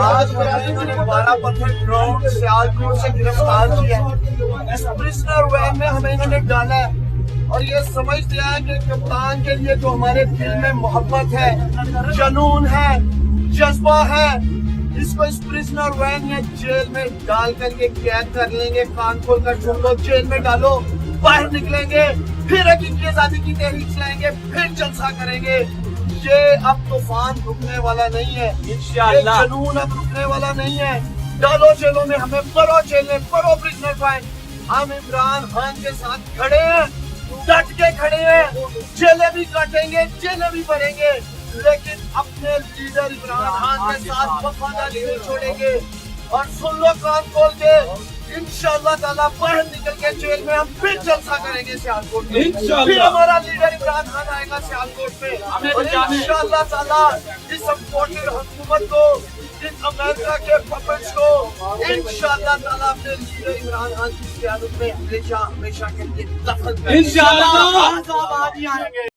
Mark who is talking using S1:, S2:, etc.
S1: آج انہوں نے 12% گراؤنڈ سیالکوٹ سے گرفتار کیا ہے. اس پرزنر وین میں ہمیں انہوں نے ڈالا ہے اور یہ سمجھ دیا ہے کہ کپتان کے لیے جو ہمارے دل میں محبت ہے, جنون ہے, جذبہ ہے, اس کو اس پرزنر وین یا جیل میں ڈال کر کے قید کر لیں گے. کان کھول کر سن لو, جیل میں ڈالو, باہر نکلیں گے, پھر حقیقی آزادی کی تحریک چلائیں گے, پھر جلسہ کریں گے. یہ اب طوفان رکنے والا نہیں ہے, یہ جنون اب رکنے والا نہیں ہے. ڈالو جیلوں میں ہمیں, پرو جیلیں, پرو پرزنر وین. ہم عمران خان کے ساتھ کھڑے ہیں, ڈٹ کے کھڑے ہیں. جیلیں بھی کاٹیں گے, جیلیں بھی بھریں گے, لیکن اپنے لیڈر عمران خان کے ساتھ وفاداری نہیں چھوڑیں گے. اور سن لو کان کھول کے, انشاءاللہ تعالیٰ باہر نکل کے جیل میں ہم پھر جلسہ کریں گے سیالکوٹ میں. پھر ہمارا لیڈر عمران خان آئے گا سیالکوٹ میں, اور انشاءاللہ تعالیٰ اس امپورٹڈ حکومت کو, اس امریکہ کے پپٹس کو انشاءاللہ تعالیٰ اپنے لیڈر عمران خان کی قیادت میں ہمیشہ ہمیشہ کے لیے دفن کریں گے.
S2: انشاءاللہ.